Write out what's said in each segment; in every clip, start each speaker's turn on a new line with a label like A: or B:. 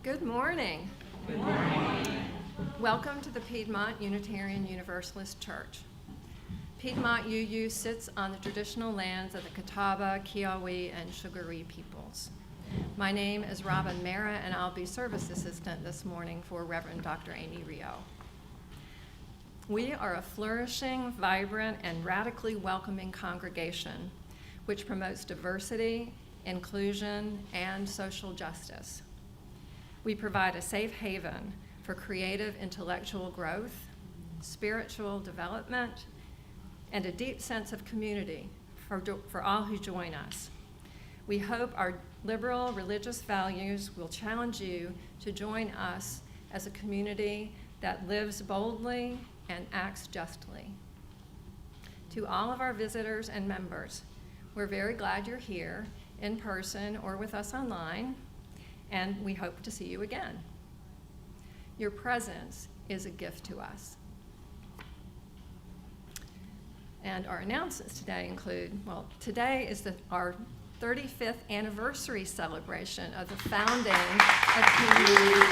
A: Good morning.
B: Good morning.
A: Welcome to the Piedmont Unitarian Universalist Church. Piedmont UU sits on the traditional lands of the Catawba, Kiawe, and Sugaree peoples. My name is Robin Mara, and I'll be service assistant this morning for Reverend Dr. Amy Rio. We are a flourishing, vibrant, and radically welcoming congregation which promotes diversity, inclusion, and social justice. We provide a safe haven for creative intellectual growth, spiritual development, and a deep sense of community for all who join us. We hope our liberal religious values will challenge you to join us as a community that lives boldly and acts justly. To all of our visitors and members, we're very glad you're here in person or with us online, and we hope to see you again. Your presence is a gift to us. And our announcements today include, today is our 35th anniversary celebration of the founding of PUU.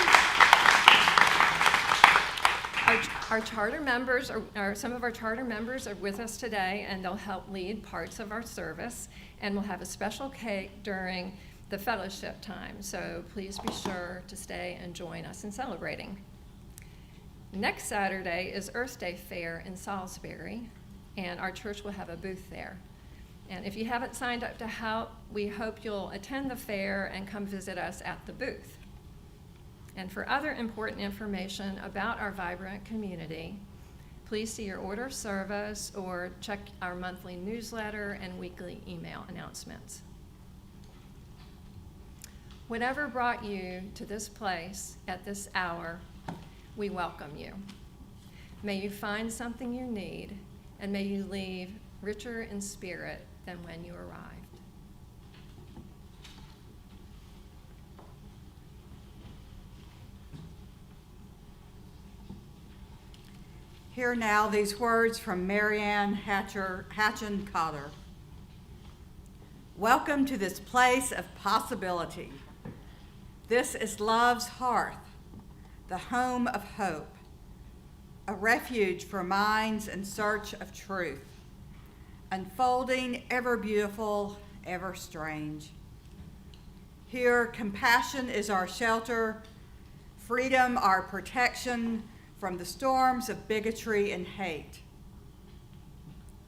A: Our charter members, some of our charter members are with us today, and they'll help lead parts of our service, and we'll have a special cake during the fellowship time, so please be sure to stay and join us in celebrating. Next Saturday is Earth Day Fair in Salisbury, and our church will have a booth there. And if you haven't signed up to help, we hope you'll attend the fair and come visit us at the booth. And for other important information about our vibrant community, please see your order of service or check our monthly newsletter and weekly email announcements. Whatever brought you to this place at this hour, we welcome you. May you find something you need, and may you leave richer in spirit than when you arrived.
B: Hear now these words from Marianne Hatchen Cotter. Welcome to this place of possibility. This is love's hearth, the home of hope, a refuge for minds in search of truth, unfolding, ever beautiful, ever strange. Here, compassion is our shelter, freedom our protection from the storms of bigotry and hate.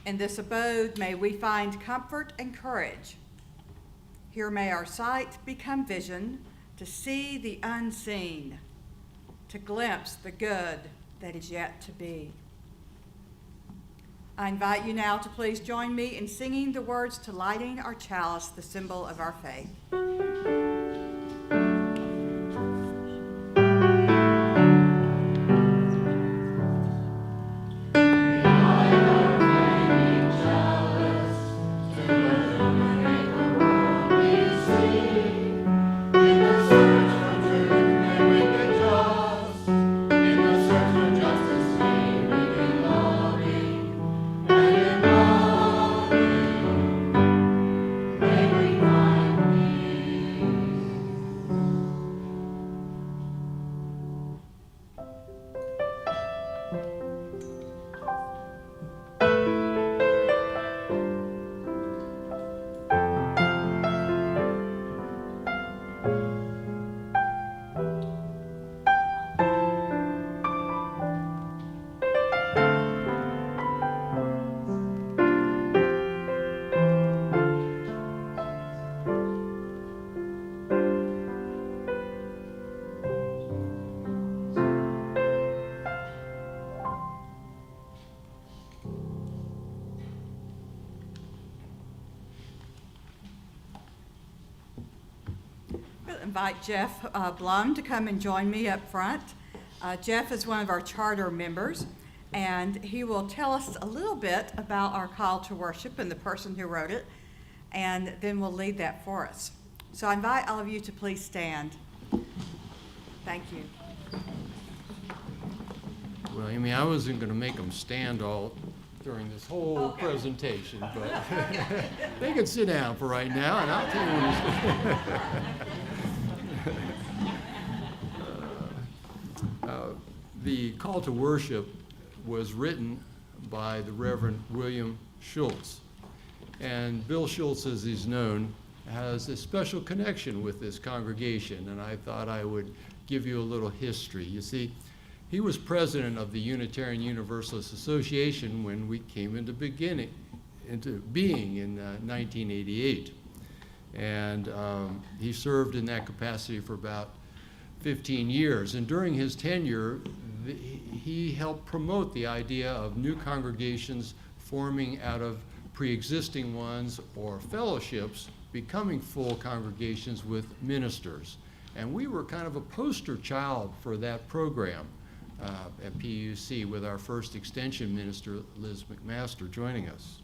B: In this abode, may we find comfort and courage. Here may our sight become vision, to see the unseen, to glimpse the good that is yet to be. I invite you now to please join me in singing the words to lighting our chalice, the symbol of our faith. Invite Jeff Blum to come and join me up front. Jeff is one of our charter members, and he will tell us a little bit about our call to worship and the person who wrote it, and then we'll lead that for us. So I invite all of you to please stand. Thank you.
C: Well, Amy, I wasn't going to make them stand all during this whole presentation, but they can sit down for right now, and I'll tell you. the call to worship was written by the Reverend William Schultz. And Bill Schultz, as he's known, has a special connection with this congregation, and I thought I would give you a little history. You see, he was president of the Unitarian Universalist Association when we came into being in 1988. And he served in that capacity for about 15 years. And during his tenure, he helped promote the idea of new congregations forming out of pre-existing ones or fellowships becoming full congregations with ministers. And we were kind of a poster child for that program at PUC with our first extension minister, Liz McMaster, joining us.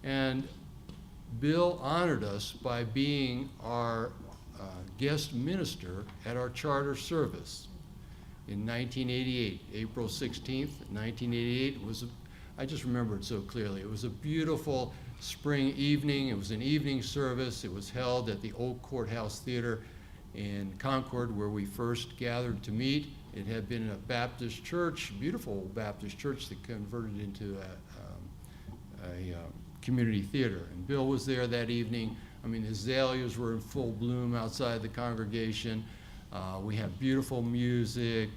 C: And Bill honored us by being our guest minister at our charter service in 1988, April 16th, 1988. I just remember it so clearly. It was a beautiful spring evening. It was an evening service. It was held at the Old Courthouse Theater in Concord, where we first gathered to meet. It had been a Baptist church, beautiful Baptist church that converted into a community theater. And Bill was there that evening. I mean, the azaleas were in full bloom outside the congregation. We had beautiful music.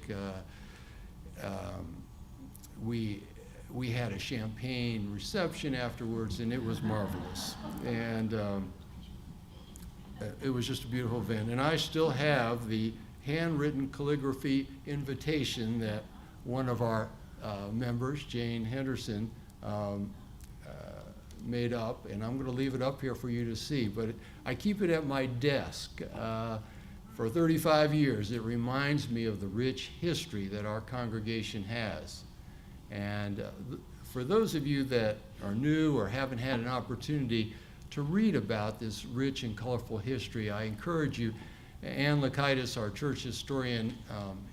C: We had a champagne reception afterwards, and it was marvelous. And it was just a beautiful event. And I still have the handwritten calligraphy invitation that one of our members, Jane Henderson, made up, and I'm going to leave it up here for you to see. But I keep it at my desk for 35 years. It reminds me of the rich history that our congregation has. And for those of you that are new or haven't had an opportunity to read about this rich and colorful history, I encourage you. Ann Lakaitis, our church historian,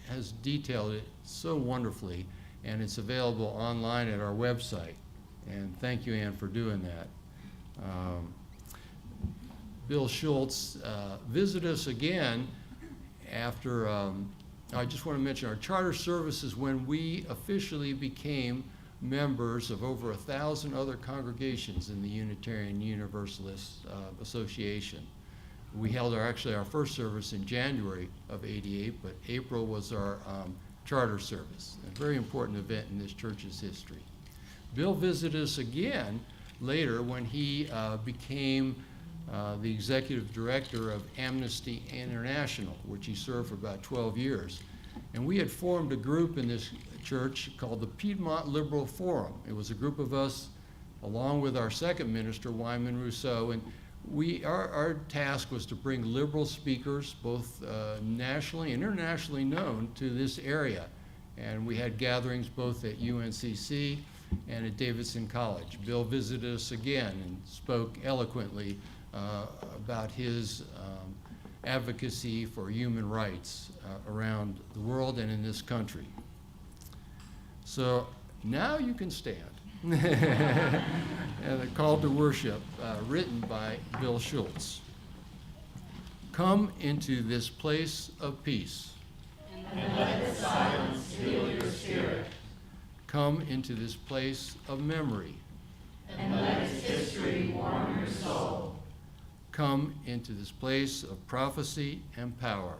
C: has detailed it so wonderfully, and it's available online at our website. And thank you, Ann, for doing that. Bill Schultz visited us again after, I just want to mention our charter services when we officially became members of over 1,000 other congregations in the Unitarian Universalist Association. We held actually our first service in January of '88, but April was our charter service, a very important event in this church's history. Bill visited us again later when he became the executive director of Amnesty International, which he served for about 12 years. And we had formed a group in this church called the Piedmont Liberal Forum. It was a group of us, along with our second minister, Wyman Rousseau, and our task was to bring liberal speakers, both nationally and internationally known, to this area. And we had gatherings both at UNCC and at Davidson College. Bill visited us again and spoke eloquently about his advocacy for human rights around the world and in this country. So now you can stand. And the call to worship, written by Bill Schultz. Come into this place of peace.
D: And let the silence fill your spirit.
C: Come into this place of memory.
D: And let its history warm your soul.
C: Come into this place of prophecy and power.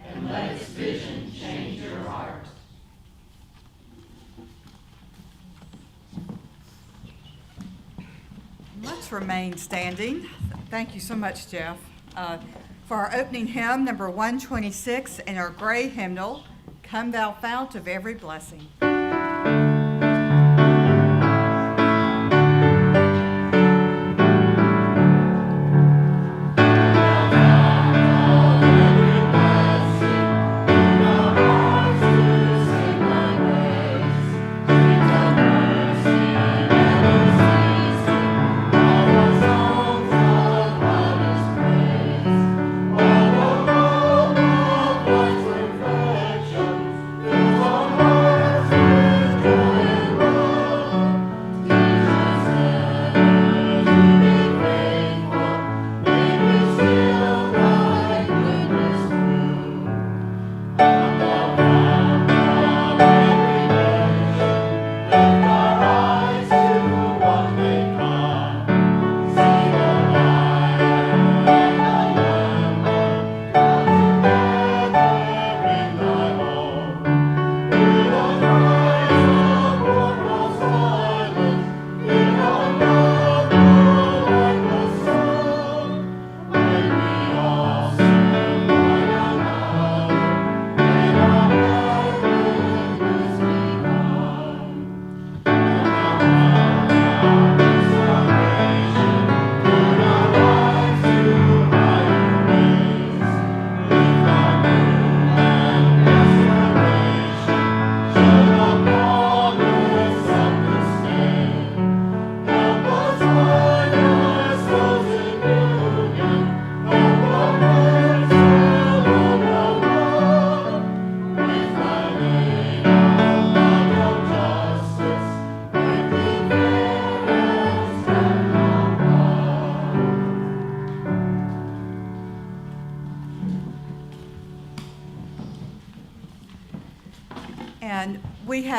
D: And let its vision change your heart.
B: Let's remain standing. Thank you so much, Jeff. For our opening hymn, number 126, in our gray hymnal, Come Thou Fount of Every Blessing.
D: Perfection,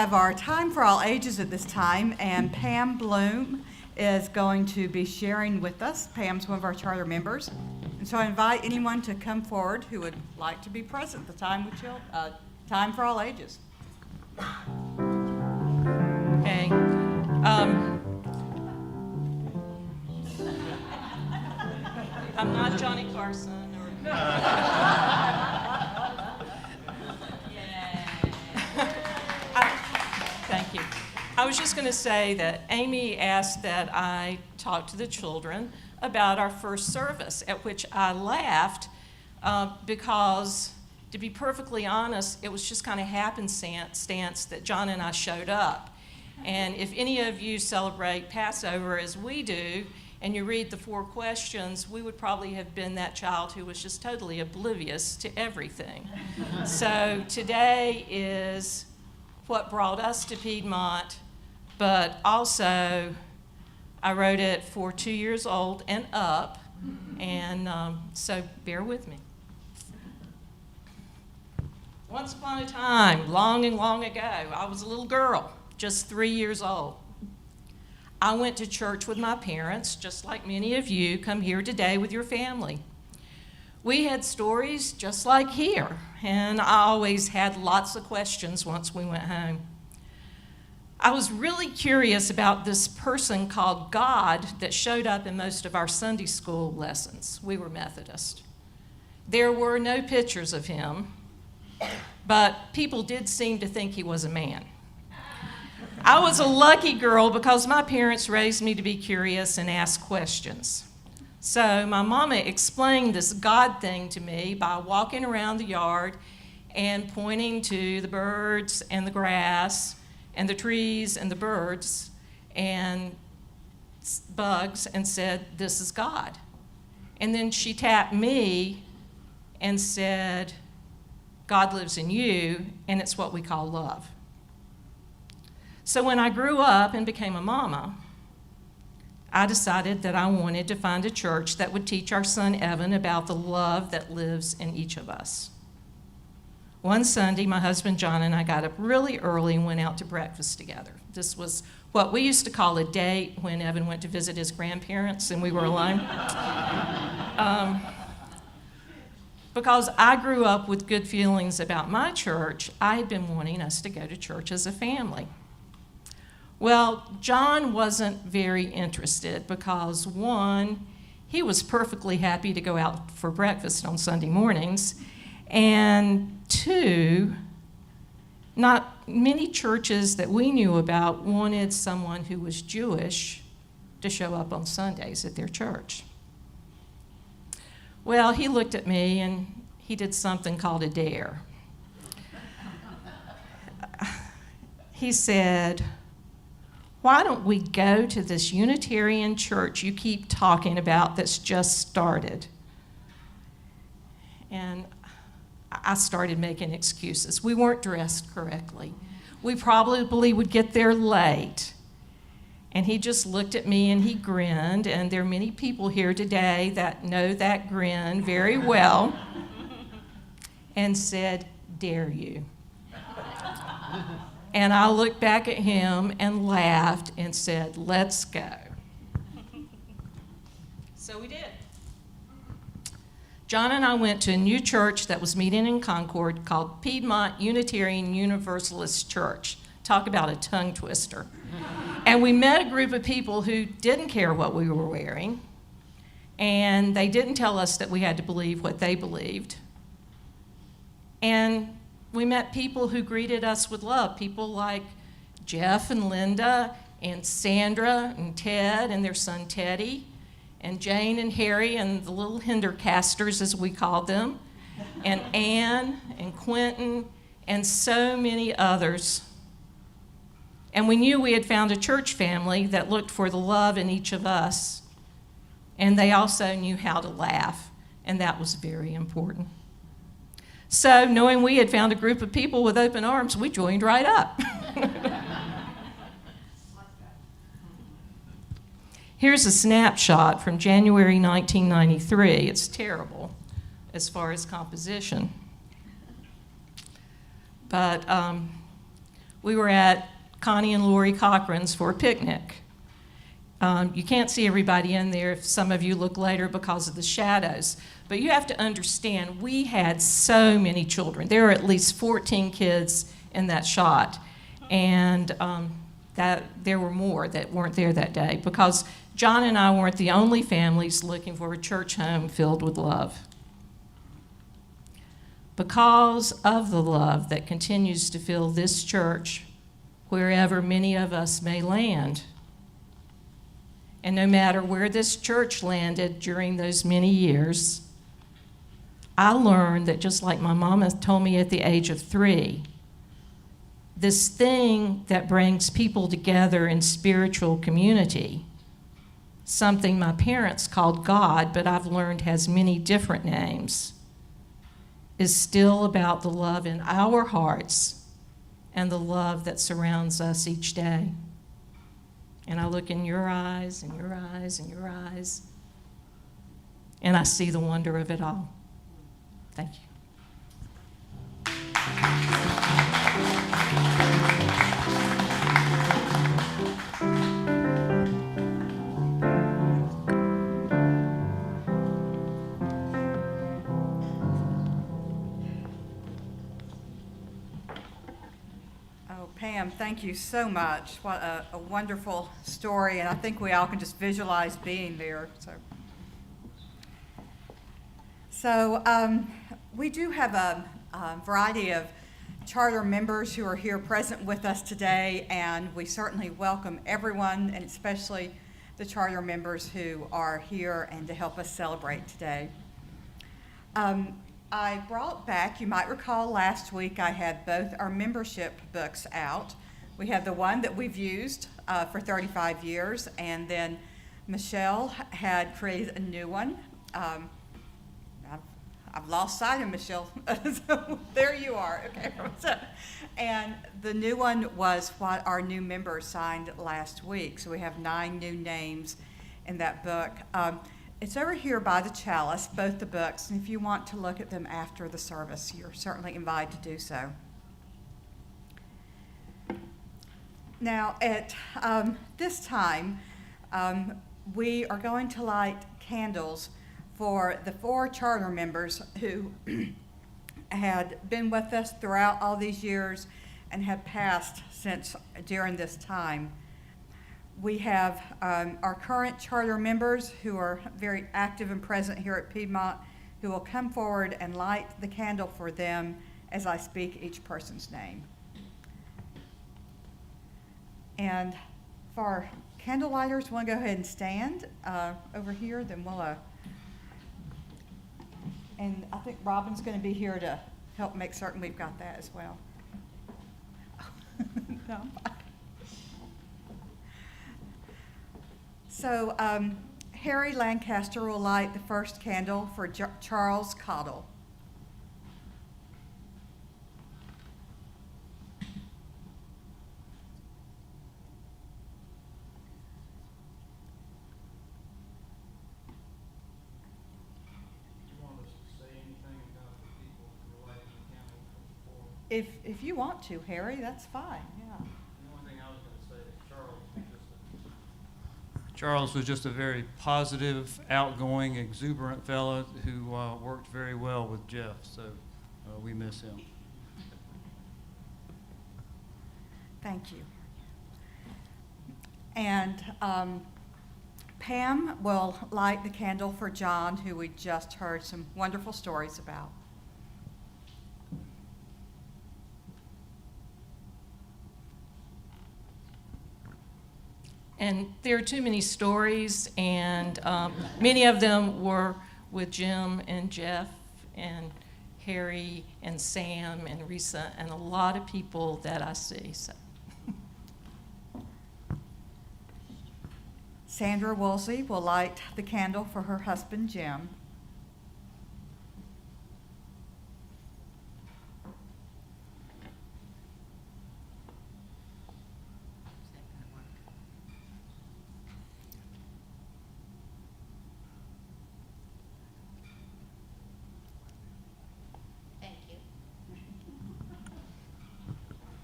B: have our Time for All Ages at this time, and Pam Bloom is going to be sharing with us. Pam's one of our charter members. And so I invite anyone to come forward who would like to be present at the Time for All Ages.
E: Okay. I'm not Johnny Carson or. Thank you. I was just going to say that Amy asked that I talk to the children about our first service, at which I laughed because, to be perfectly honest, it was just kind of happenstance that John and I showed up. And if any of you celebrate Passover as we do, and you read the 4 questions, we would probably have been that child who was just totally oblivious to everything. So today is what brought us to Piedmont, but also I wrote it for 2 years old and up, and so bear with me. Once upon a time, long and long ago, I was a little girl, just 3 years old. I went to church with my parents, just like many of you come here today with your family. We had stories just like here, and I always had lots of questions once we went home. I was really curious about this person called God that showed up in most of our Sunday school lessons. We were Methodist. There were no pictures of him, but people did seem to think he was a man. I was a lucky girl because my parents raised me to be curious and ask questions. So my mama explained this God thing to me by walking around the yard and pointing to the birds and the grass and the trees and the birds and bugs and said, "This is God." And then she tapped me and said, "God lives in you, and it's what we call love." So when I grew up and became a mama, I decided that I wanted to find a church that would teach our son Evan about the love that lives in each of us. One Sunday, my husband John and I got up really early and went out to breakfast together. This was what we used to call a date when Evan went to visit his grandparents and we were alone. Because I grew up with good feelings about my church, I had been wanting us to go to church as a family. Well, John wasn't very interested because, one, he was perfectly happy to go out for breakfast on Sunday mornings, and two, not many churches that we knew about wanted someone who was Jewish to show up on Sundays at their church. Well, he looked at me and he did something called a dare. He said, "Why don't we go to this Unitarian church you keep talking about that's just started?" And I started making excuses. We weren't dressed correctly. We probably would get there late. And he just looked at me and he grinned, and there are many people here today that know that grin very well, and said, "Dare you?" And I looked back at him and laughed and said, "Let's go." So we did. John and I went to a new church that was meeting in Concord called Piedmont Unitarian Universalist Church. Talk about a tongue twister. And we met a group of people who didn't care what we were wearing, and they didn't tell us that we had to believe what they believed. And we met people who greeted us with love, people like Jeff and Linda and Sandra and Ted and their son Teddy, and Jane and Harry and the little Hindercasters, as we called them, and Ann and Quentin and so many others. And we knew we had found a church family that looked for the love in each of us, and they also knew how to laugh, and that was very important. So, knowing we had found a group of people with open arms, we joined right up. Here's a snapshot from January 1993. It's terrible as far as composition. But we were at Connie and Lori Cochran's for a picnic. You can't see everybody in there if some of you look later because of the shadows. But you have to understand, we had so many children. There were at least 14 kids in that shot. And that there were more that weren't there that day because John and I weren't the only families looking for a church home filled with love. Because of the love that continues to fill this church, wherever many of us may land, and no matter where this church landed during those many years, I learned that just like my mama told me at the age of 3, this thing that brings people together in spiritual community, something my parents called God, but I've learned has many different names, is still about the love in our hearts and the love that surrounds us each day. And I look in your eyes and your eyes and your eyes, and I see the wonder of it all. Thank you.
B: Pam, thank you so much. What a wonderful story, and I think we all can just visualize being there. So we do have a variety of charter members who are here present with us today, and we certainly welcome everyone, and especially the charter members who are here and to help us celebrate today. I brought back, you might recall last week I had both our membership books out. We have the one that we've used for 35 years, and then Michelle had created a new one. I've lost sight of Michelle, so there you are. Okay. And the new one was what our new members signed last week, so we have 9 new names in that book. It's over here by the chalice, both the books, and if you want to look at them after the service, you're certainly invited to do so. Now, at this time, we are going to light candles for the 4 charter members who had been with us throughout all these years and have passed since during this time. We have our current charter members who are very active and present here at Piedmont who will come forward and light the candle for them as I speak each person's name. And for our candle lighters, we'll go ahead and stand over here, then we'll, and I think Robin's going to be here to help make certain we've got that as well. No, I'm fine. So Harry Lancaster will light the first candle for Charles Cottle.
F: Do you want us to say anything about the people who are lighting the candle before?
B: If you want to, Harry, that's fine. Yeah.
F: The only thing I was going to say is Charles was just a very positive, outgoing, exuberant fellow who worked very well with Jeff, so we miss him.
B: Thank you. And Pam will light the candle for John, who we just heard some wonderful stories about.
E: And there are too many stories, and many of them were with Jim and Jeff and Harry and Sam and Risa and a lot of people that I see. So.
B: Sandra Woolsey will light the candle for her husband, Jim.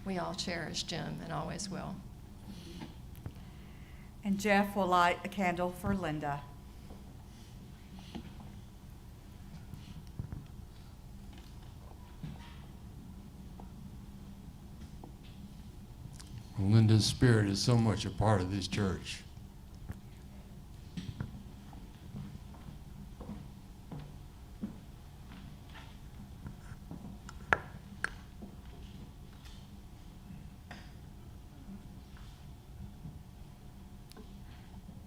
A: We all cherish Jim and always will.
B: And Jeff will light a candle for Linda.
C: Linda's spirit is so much a part of this church.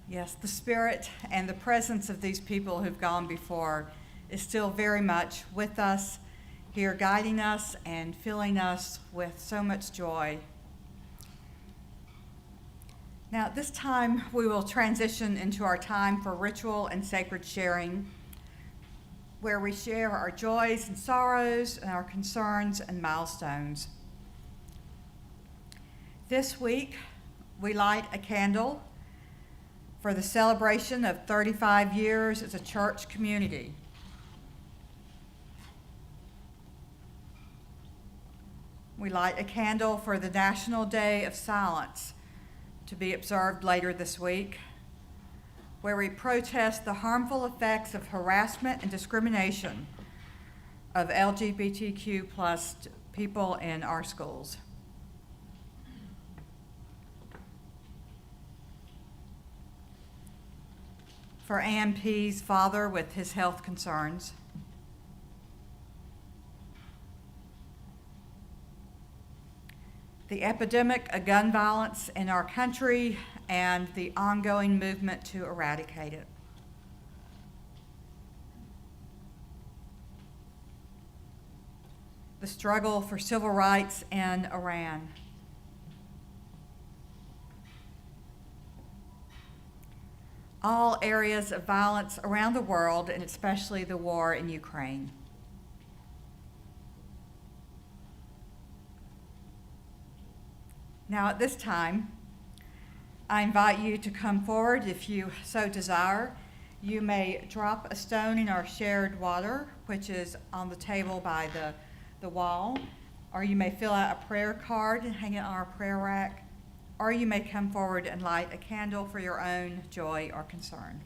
B: Yes, the spirit and the presence of these people who've gone before is still very much with us, here guiding us and filling us with so much joy. Now, at this time, we will transition into our time for ritual and sacred sharing, where we share our joys and sorrows and our concerns and milestones. This week, we light a candle for the celebration of 35 years as a church community. We light a candle for the National Day of Silence, to be observed later this week, where we protest the harmful effects of harassment and discrimination of LGBTQ+ people in our schools. For Ann P.'s father with his health concerns. The epidemic of gun violence in our country and the ongoing movement to eradicate it. The struggle for civil rights in Iran. All areas of violence around the world, and especially the war in Ukraine. Now, at this time, I invite you to come forward if you so desire. You may drop a stone in our shared water, which is on the table by the wall, or you may fill out a prayer card and hang it on our prayer rack, or you may come forward and light a candle for your own joy or concern.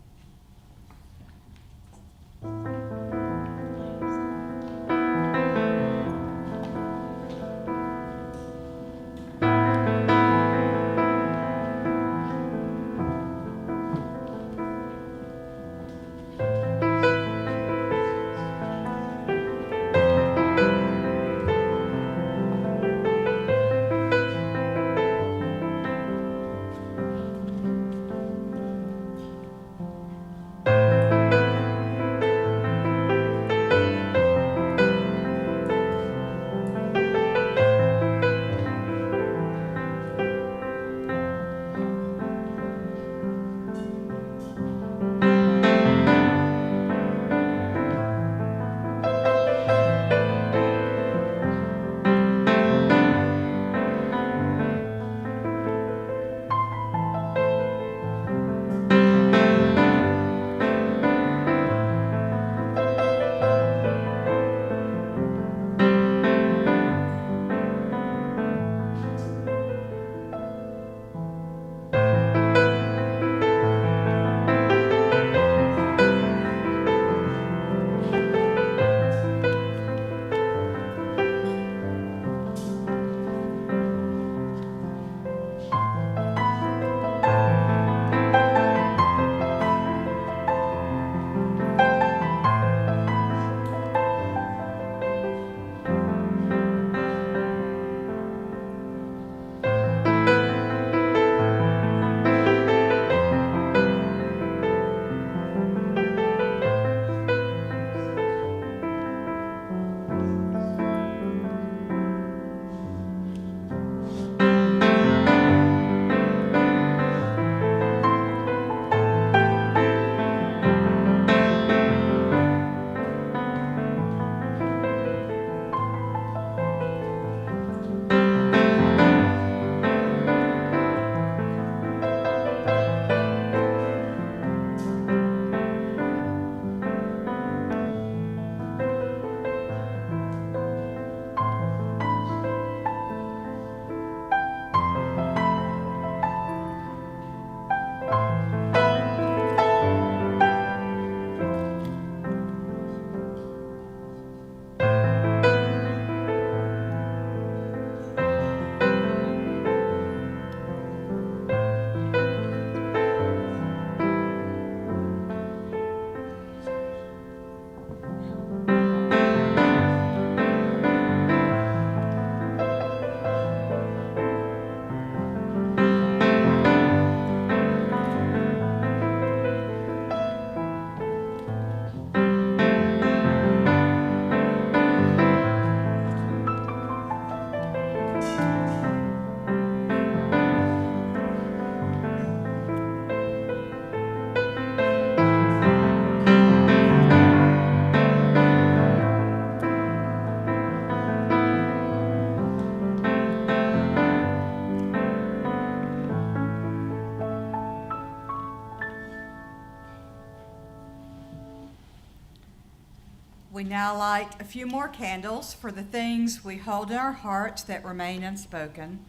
B: We now light a few more candles for the things we hold in our hearts that remain unspoken,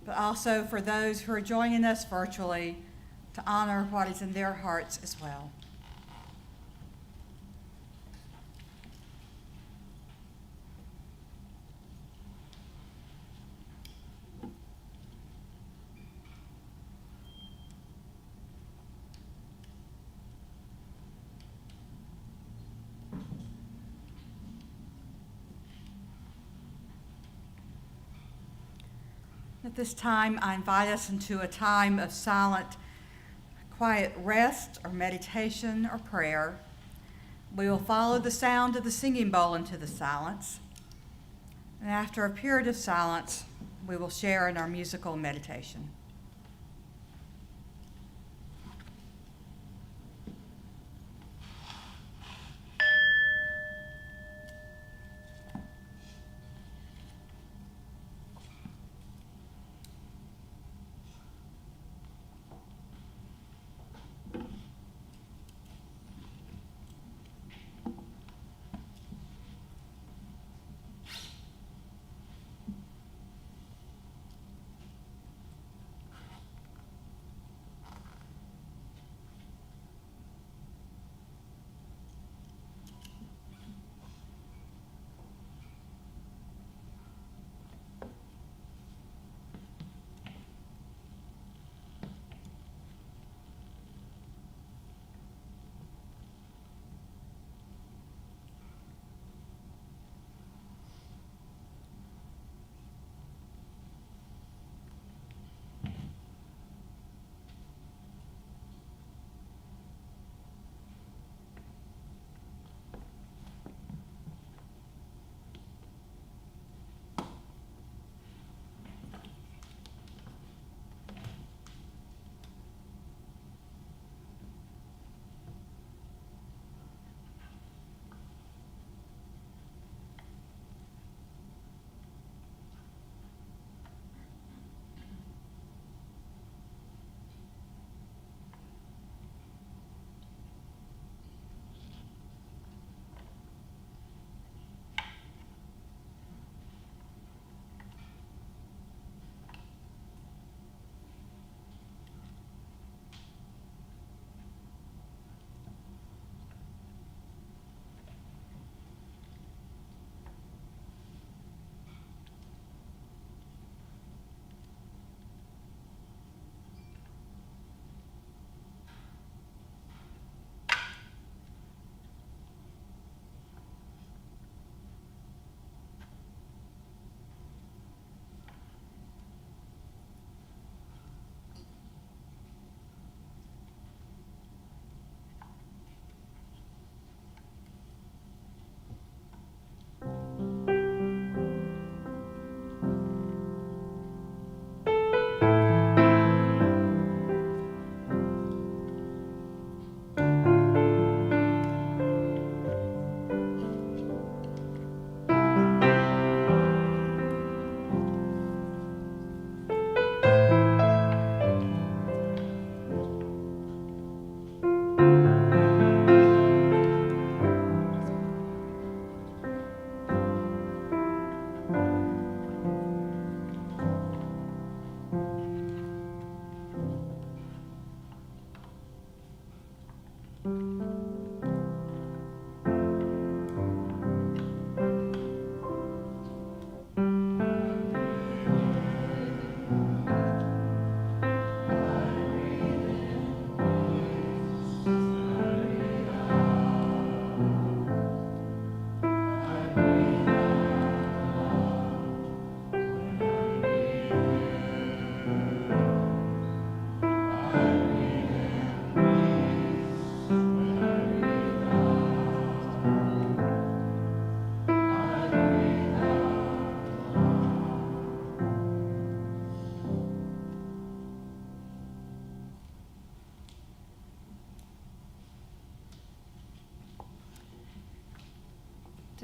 B: but also for those who are joining us virtually to honor what is in their hearts as well. At this time, I invite us into a time of silent, quiet rest or meditation or prayer. We will follow the sound of the singing bowl into the silence. And after a period of silence, we will share in our musical meditation.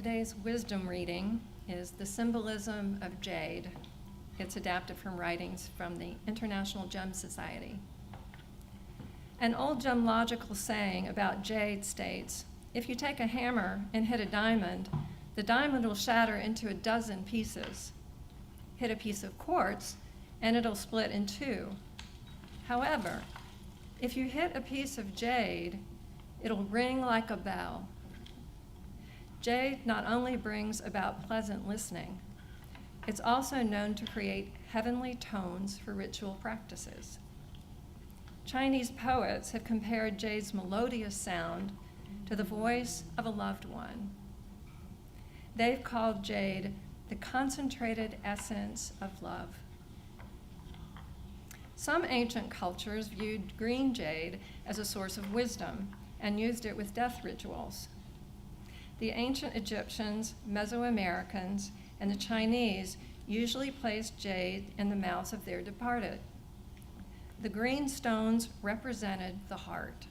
A: Today's wisdom reading is The Symbolism of Jade. It's adapted from writings from the International Gem Society. An old gemological saying about jade states, If you take a hammer and hit a diamond, the diamond will shatter into a dozen pieces. Hit a piece of quartz, and it'll split in two. However, if you hit a piece of jade, it'll ring like a bell. Jade not only brings about pleasant listening, it's also known to create heavenly tones for ritual practices. Chinese poets have compared jade's melodious sound to the voice of a loved one. They've called jade the concentrated essence of love. Some ancient cultures viewed green jade as a source of wisdom and used it with death rituals. The ancient Egyptians, Mesoamericans, and the Chinese usually placed jade in the mouths of their departed. The green stones represented the heart.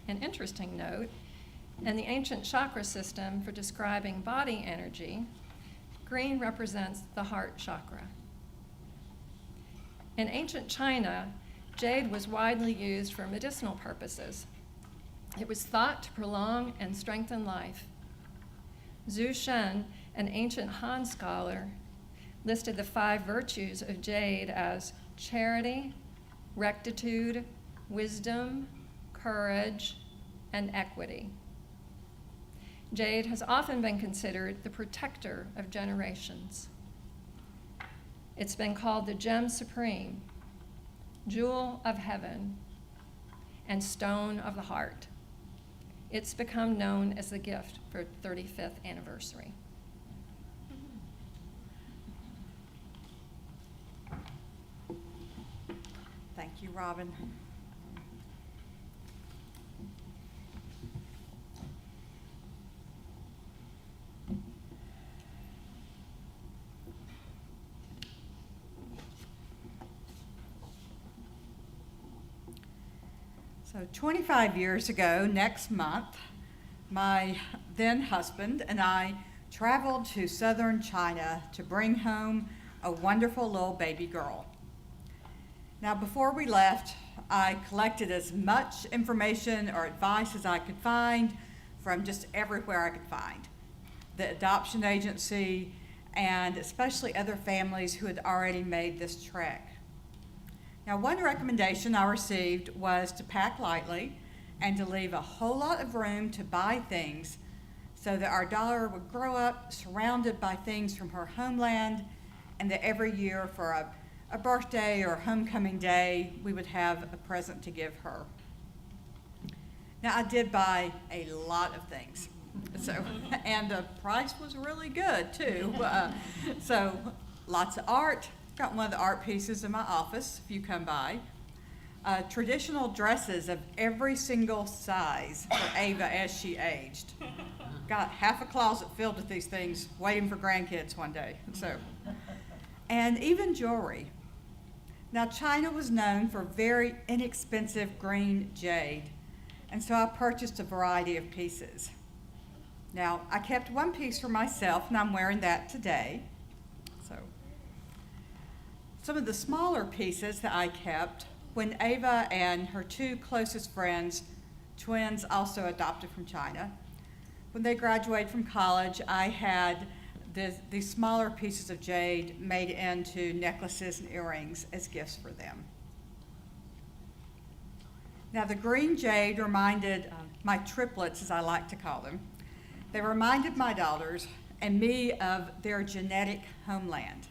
A: An interesting note, in the ancient chakra system for describing body energy, green represents the heart chakra. In ancient China, jade was widely used for medicinal purposes. It was thought to prolong and strengthen life. Zhu Shen, an ancient Han scholar, listed the 5 virtues of jade as charity, rectitude, wisdom, courage, and equity. Jade has often been considered the protector of generations. It's been called the gem supreme, jewel of heaven, and stone of the heart. It's become known as the gift for 35th anniversary.
B: Thank you, Robin. So 25 years ago, next month, my then husband and I traveled to southern China to bring home a wonderful little baby girl. Now, before we left, I collected as much information or advice as I could find from just everywhere I could find. The adoption agency, and especially other families who had already made this trek. Now, one recommendation I received was to pack lightly and to leave a whole lot of room to buy things so that our daughter would grow up surrounded by things from her homeland, and that every year for a birthday or homecoming day, we would have a present to give her. Now, I did buy a lot of things, and the price was really good too. So lots of art. Got one of the art pieces in my office if you come by. Traditional dresses of every single size for Ava as she aged. Got half a closet filled with these things, waiting for grandkids one day. And even jewelry. Now, China was known for very inexpensive green jade, and so I purchased a variety of pieces. Now, I kept one piece for myself, and I'm wearing that today. Some of the smaller pieces that I kept when Ava and her 2 closest friends, twins also adopted from China, when they graduated from college, I had these smaller pieces of jade made into necklaces and earrings as gifts for them. Now, the green jade reminded my triplets, as I like to call them, they reminded my daughters and me of their genetic homeland.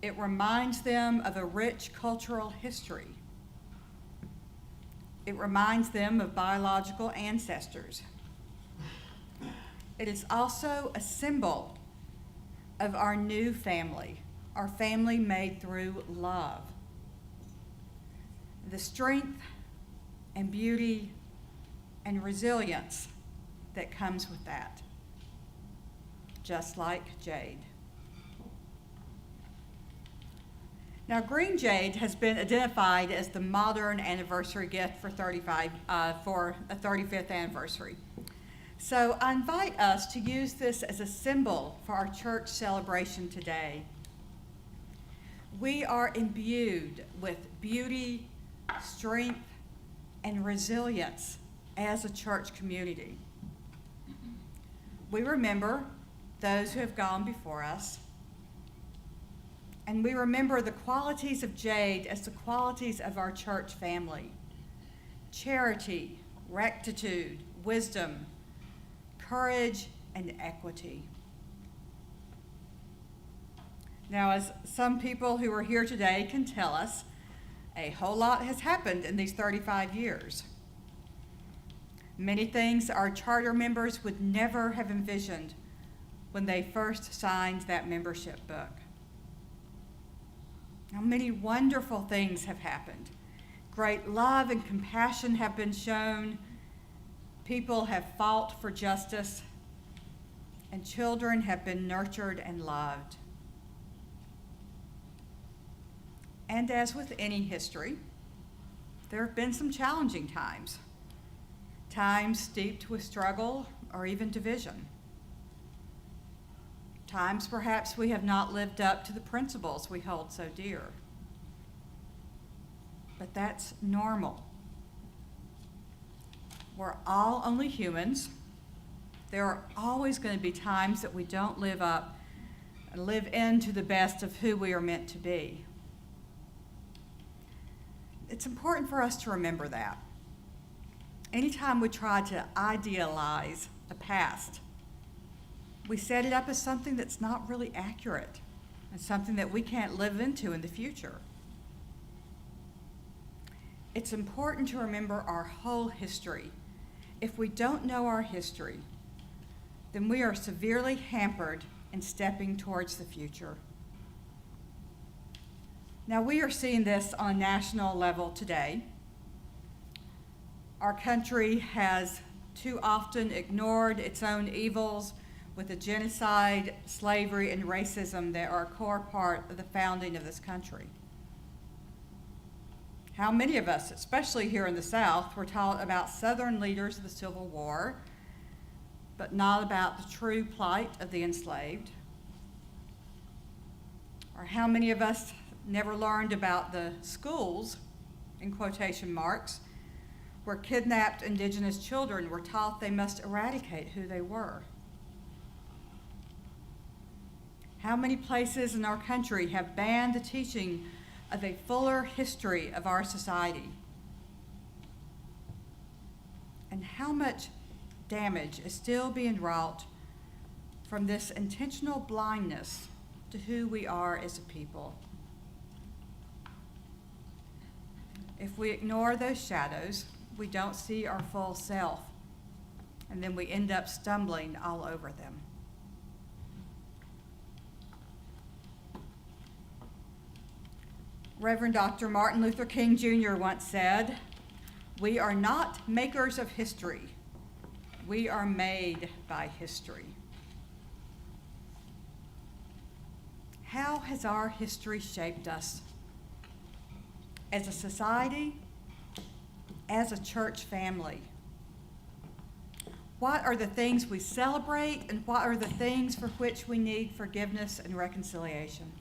B: It reminds them of a rich cultural history. It reminds them of biological ancestors. It is also a symbol of our new family, our family made through love. The strength and beauty and resilience that comes with that, just like jade. Now, green jade has been identified as the modern anniversary gift for a 35th anniversary. So I invite us to use this as a symbol for our church celebration today. We are imbued with beauty, strength, and resilience as a church community. We remember those who have gone before us, and we remember the qualities of Jade as the qualities of our church family: charity, rectitude, wisdom, courage, and equity. Now, as some people who are here today can tell us, a whole lot has happened in these 35 years. Many things our charter members would never have envisioned when they first signed that membership book. Now, many wonderful things have happened. Great love and compassion have been shown. People have fought for justice, and children have been nurtured and loved. And as with any history, there have been some challenging times, times steeped with struggle or even division. Times perhaps we have not lived up to the principles we hold so dear. But that's normal. We're all only humans. There are always going to be times that we don't live up and live into the best of who we are meant to be. It's important for us to remember that. Anytime we try to idealize a past, we set it up as something that's not really accurate and something that we can't live into in the future. It's important to remember our whole history. If we don't know our history, then we are severely hampered in stepping towards the future. Now, we are seeing this on a national level today. Our country has too often ignored its own evils with the genocide, slavery, and racism that are a core part of the founding of this country. How many of us, especially here in the South, were taught about Southern leaders of the Civil War, but not about the true plight of the enslaved? Or how many of us never learned about the schools, in quotation marks, where kidnapped indigenous children were taught they must eradicate who they were? How many places in our country have banned the teaching of a fuller history of our society? And how much damage is still being wrought from this intentional blindness to who we are as a people? If we ignore those shadows, we don't see our full self, and then we end up stumbling all over them. Reverend Dr. Martin Luther King Jr. once said, "We are not makers of history. We are made by history." How has our history shaped us? As a society, as a church family? What are the things we celebrate, and what are the things for which we need forgiveness and reconciliation?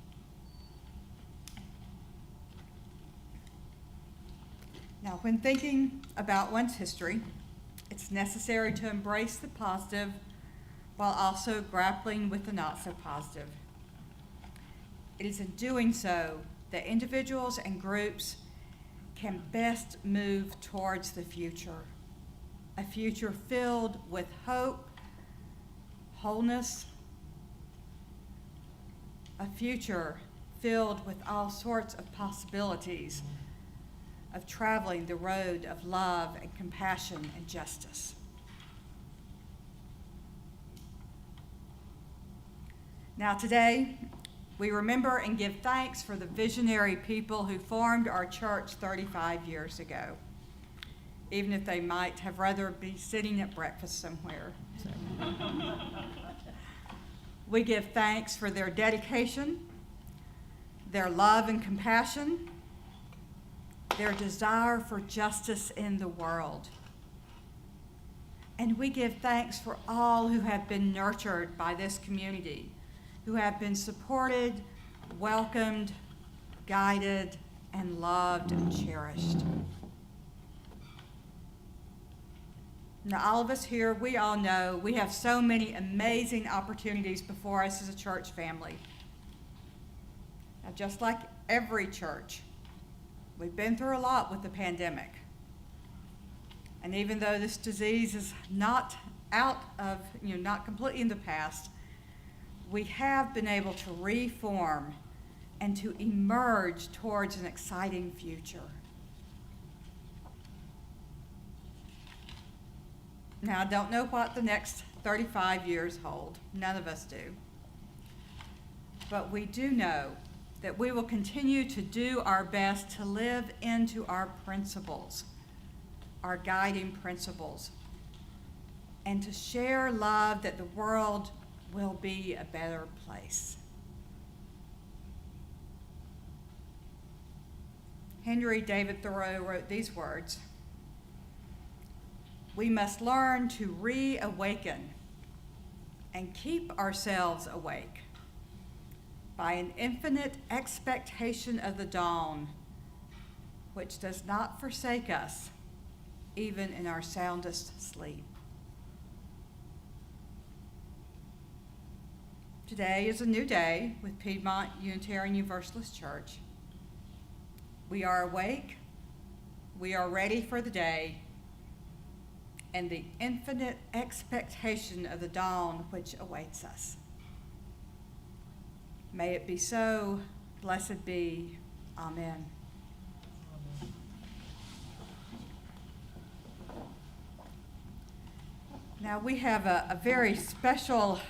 B: Now, when thinking about one's history, it's necessary to embrace the positive while also grappling with the not so positive. It is in doing so that individuals and groups can best move towards the future, a future filled with hope, wholeness, a future filled with all sorts of possibilities of traveling the road of love and compassion and justice. Now today, we remember and give thanks for the visionary people who formed our church 35 years ago, even if they might have rather be sitting at breakfast somewhere. We give thanks for their dedication, their love and compassion, their desire for justice in the world. And we give thanks for all who have been nurtured by this community, who have been supported, welcomed, guided, and loved and cherished. Now, all of us here, we all know we have so many amazing opportunities before us as a church family. Now, just like every church, we've been through a lot with the pandemic. And even though this disease is not out of, not completely in the past, we have been able to reform and to emerge towards an exciting future. Now, I don't know what the next 35 years hold. None of us do. But we do know that we will continue to do our best to live into our principles, our guiding principles, and to share love that the world will be a better place. Henry David Thoreau wrote these words: "We must learn to reawaken and keep ourselves awake by an infinite expectation of the dawn, which does not forsake us even in our soundest sleep." Today is a new day with Piedmont Unitarian Universalist Church. We are awake, we are ready for the day, and the infinite expectation of the dawn which awaits us. May it be so, blessed be, amen. Now we have a very special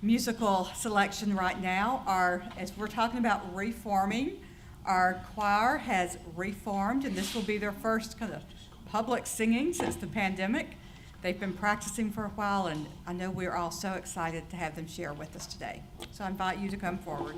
B: musical selection right now. As we're talking about reforming, our choir has reformed, and this will be their first kind of public singing since the pandemic. They've been practicing for a while, and I know we're all so excited to have them share with us today. So I invite you to come forward.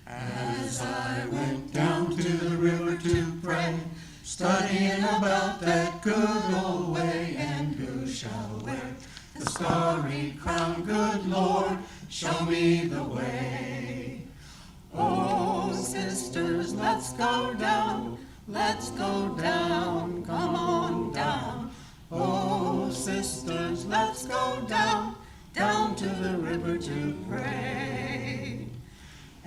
D: As I went down to the river to pray, studying about that good old way, and who shall wear the starry crown, good Lord, show me the way. Oh, sisters, let's go down, come on down. Oh, sisters, let's go down to the river to pray.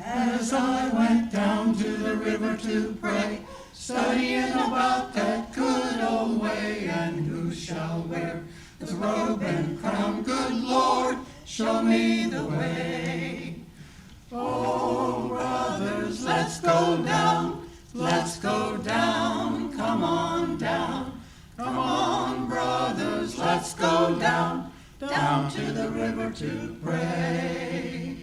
D: As I went down to the river to pray, studying about that good old way, and who shall wear the robe and crown, good Lord, show me the way. Oh, brothers, let's go down, come on down. Come on, brothers, let's go down to the river to pray.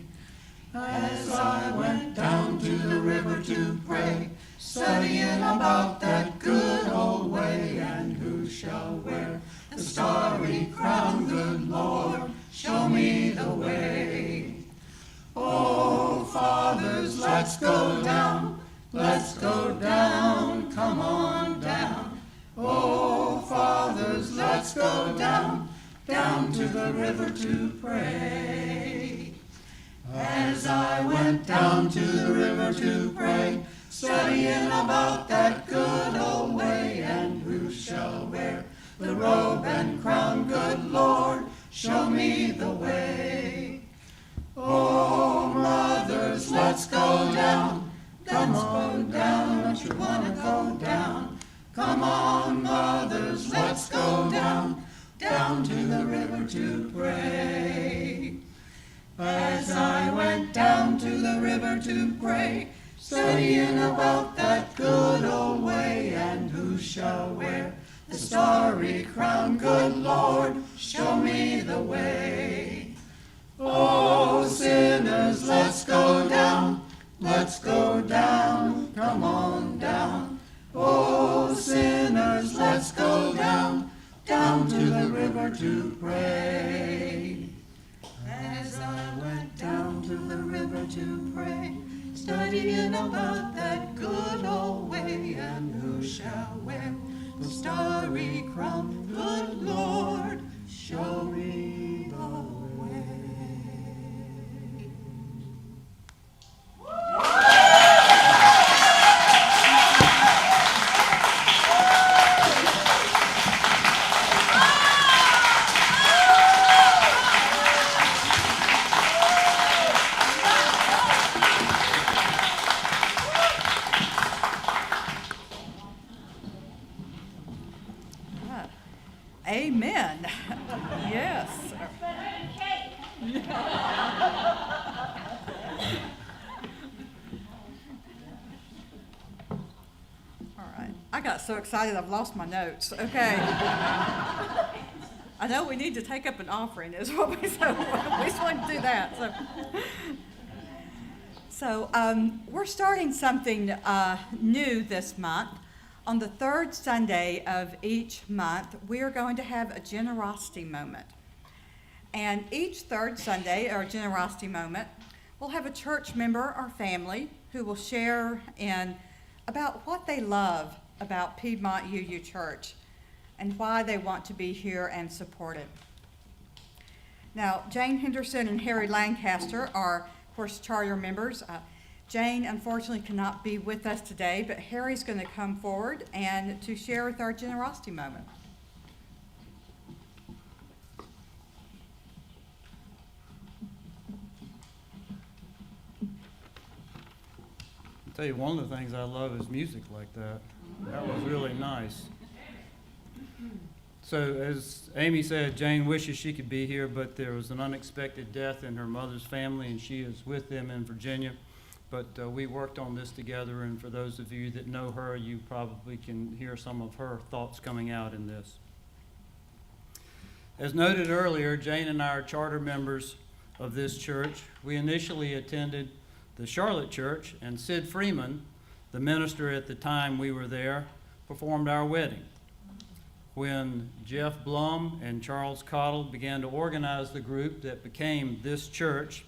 D: As I went down to the river to pray, studying about that good old way, and who shall wear the starry crown, good Lord, show me the way. Oh, fathers, let's go down, come on down. Oh, fathers, let's go down to the river to pray. As I went down to the river to pray, studying about that good old way, and who shall wear the robe and crown, good Lord, show me the way. Oh, mothers, let's go down, don't you wanna go down? Come on, mothers, let's go down to the river to pray. As I went down to the river to pray, studying about that good old way, and who shall wear the starry crown, good Lord, show me the way. Oh, sinners, let's go down, river to pray. As I went down to the river to pray, studying about that good old way, and who shall wear the starry crown? Good Lord, show me the way.
B: Amen. Yes. All right. I got so excited I've lost my notes. Okay. I know we need to take up an offering is what we just wanted to do that. So we're starting something new this month. On the third Sunday of each month, we are going to have a generosity moment. And each third Sunday, or generosity moment, we'll have a church member or family who will share in about what they love about Piedmont UU Church and why they want to be here and support it. Now, Jane Henderson and Harry Lancaster are, of course, charter members. Jane, unfortunately, cannot be with us today, but Harry's going to come forward and to share with our generosity moment.
F: I'll tell you, one of the things I love is music like that. That was really nice. So as Amy said, Jane wishes she could be here, but there was an unexpected death in her mother's family, and she is with them in Virginia. But we worked on this together, and for those of you that know her, you probably can hear some of her thoughts coming out in this. As noted earlier, Jane and I are charter members of this church. We initially attended the Charlotte Church, and Sid Freeman, the minister at the time we were there, performed our wedding. When Jeff Blum and Charles Cottle began to organize the group that became this church,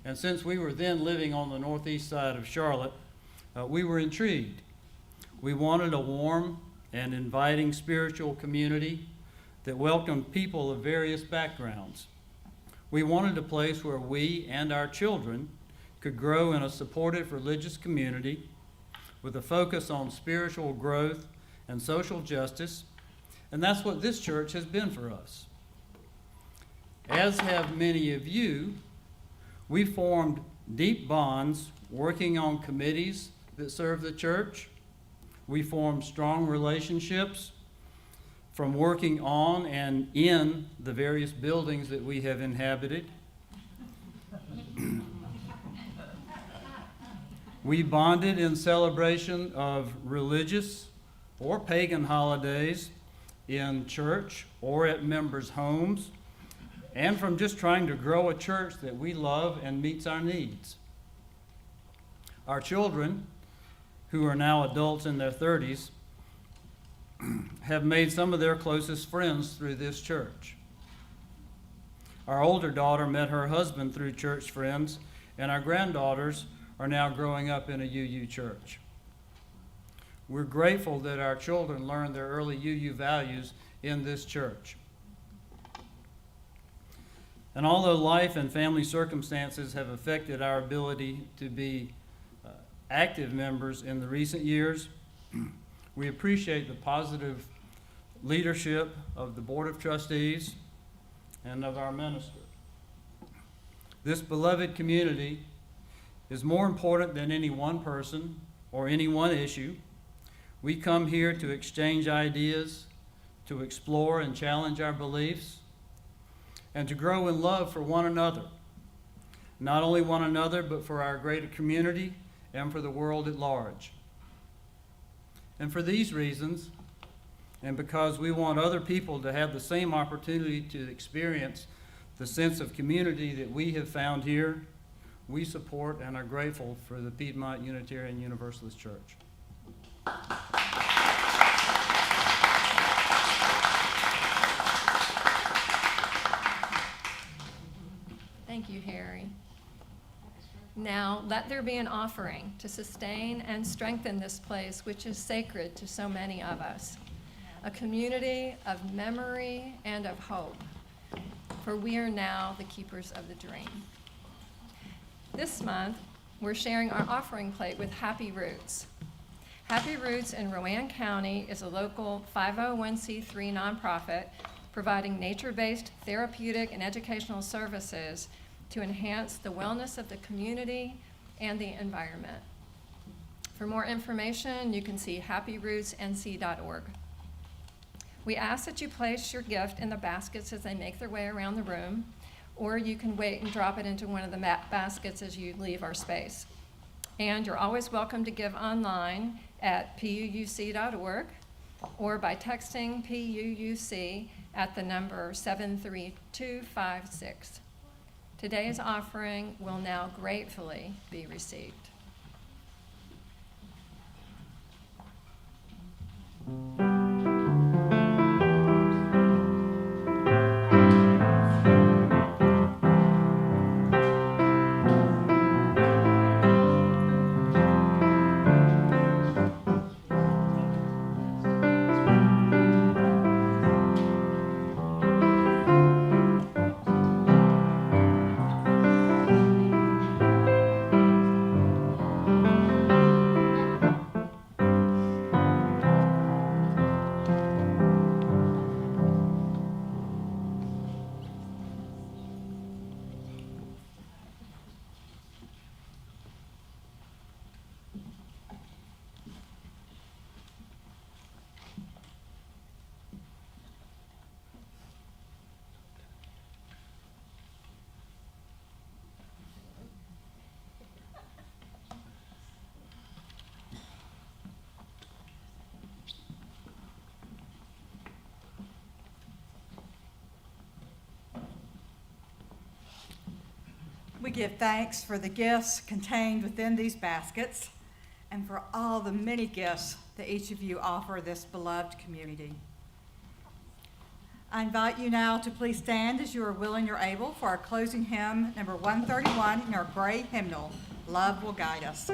F: and since we were then living on the northeast side of Charlotte, we were intrigued. We wanted a warm and inviting spiritual community that welcomed people of various backgrounds. We wanted a place where we and our children could grow in a supportive religious community with a focus on spiritual growth and social justice, and that's what this church has been for us. As have many of you, we formed deep bonds working on committees that serve the church. We formed strong relationships from working on and in the various buildings that we have inhabited. We bonded in celebration of religious or pagan holidays in church or at members' homes, and from just trying to grow a church that we love and meets our needs. Our children, who are now adults in their 30s, have made some of their closest friends through this church. Our older daughter met her husband through church friends, and our granddaughters are now growing up in a UU church. We're grateful that our children learned their early UU values in this church. And although life and family circumstances have affected our ability to be active members in the recent years, we appreciate the positive leadership of the Board of Trustees and of our minister. This beloved community is more important than any one person or any one issue. We come here to exchange ideas, to explore and challenge our beliefs, and to grow in love for one another. Not only one another, but for our greater community and for the world at large. And for these reasons, and because we want other people to have the same opportunity to experience the sense of community that we have found here, we support and are grateful for the Piedmont Unitarian Universalist Church.
A: Now let there be an offering to sustain and strengthen this place which is sacred to so many of us, a community of memory and of hope, for we are now the keepers of the dream. This month, we're sharing our offering plate with Happy Roots. Happy Roots in Rowan County is a local 501c3 nonprofit providing nature-based therapeutic and educational services to enhance the wellness of the community and the environment. For more information, you can see happyrootsnc.org. We ask that you place your gift in the baskets as they make their way around the room, or you can wait and drop it into one of the baskets as you leave our space. And you're always welcome to give online at puuc.org or by texting PUUC at the number 73256. Today's offering will now gratefully be received.
B: We give thanks for the gifts contained within these baskets and for all the many gifts that each of you offer this beloved community. I invite you now to please stand as you are willing or able for our closing hymn, number 131 in our gray hymnal, Love Will Guide Us.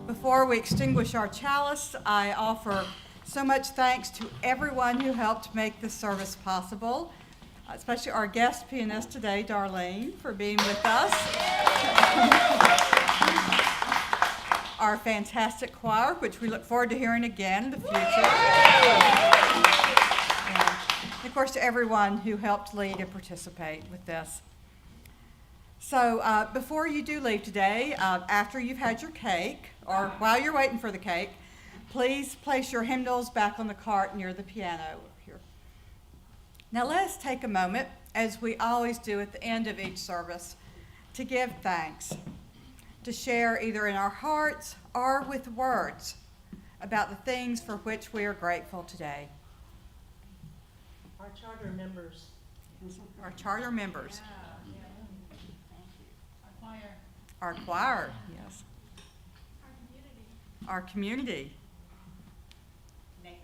B: Before we extinguish our chalice, I offer so much thanks to everyone who helped make this service possible, especially our guest pianist today, Darlene, for being with us. Our fantastic choir, which we look forward to hearing again in the future. And of course, to everyone who helped lead and participate with this. So before you do leave today, after you've had your cake, or while you're waiting for the cake, please place your hymnals back on the cart near the piano over here. Now let's take a moment, as we always do at the end of each service, to give thanks, to share either in our hearts or with words about the things for which we are grateful today.
G: Our charter members.
B: Our charter members.
G: Our choir.
B: Our choir, yes. Our community.
G: Nature.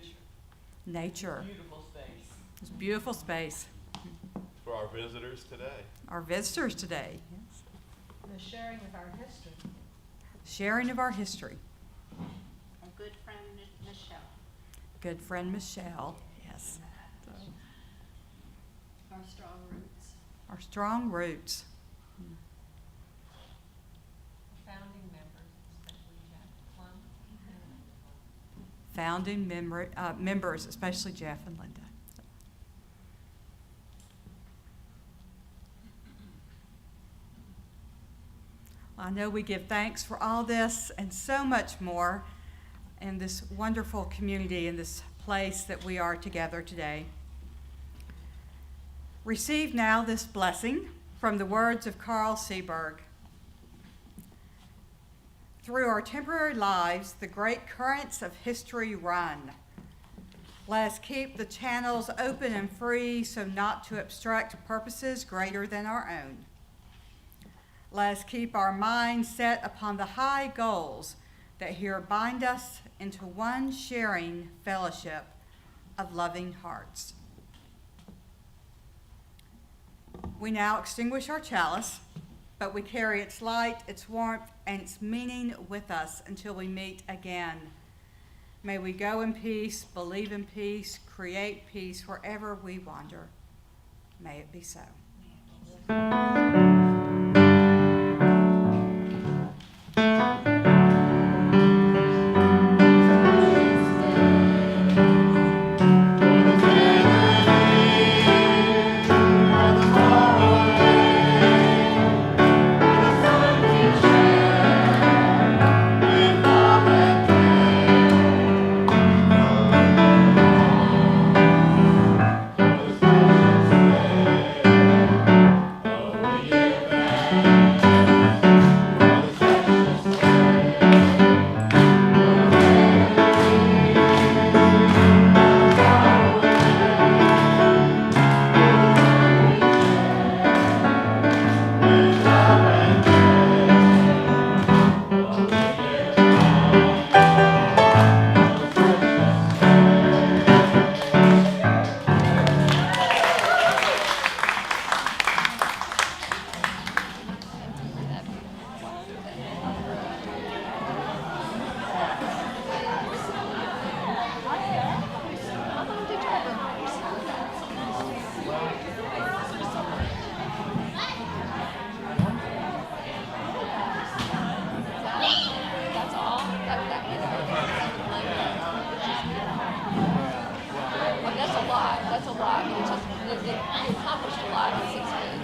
B: Nature.
G: Beautiful space.
B: It's a beautiful space.
H: For our visitors today.
B: Our visitors today. Yes.
G: The sharing of our history.
B: Sharing of our history.
I: A good friend, Michelle.
B: Good friend Michelle. Yes.
A: Our strong roots.
B: Our strong roots.
G: Founding members, especially Jeff Plum.
B: Founding members, especially Jeff and Linda. I know we give thanks for all this and so much more in this wonderful community, in this place that we are together today. Receive now this blessing from the words of Carl Seaberg. Through our temporary lives, the great currents of history run. Let us keep the channels open and free so not to obstruct purposes greater than our own. Let us keep our minds set upon the high goals that here bind us into one sharing fellowship of loving hearts. We now extinguish our chalice, but we carry its light, its warmth, and its meaning with us until we meet again. May we go in peace, believe in peace, create peace wherever we wander. May it be so.
A: That's a lot. It accomplished a lot in 6 days.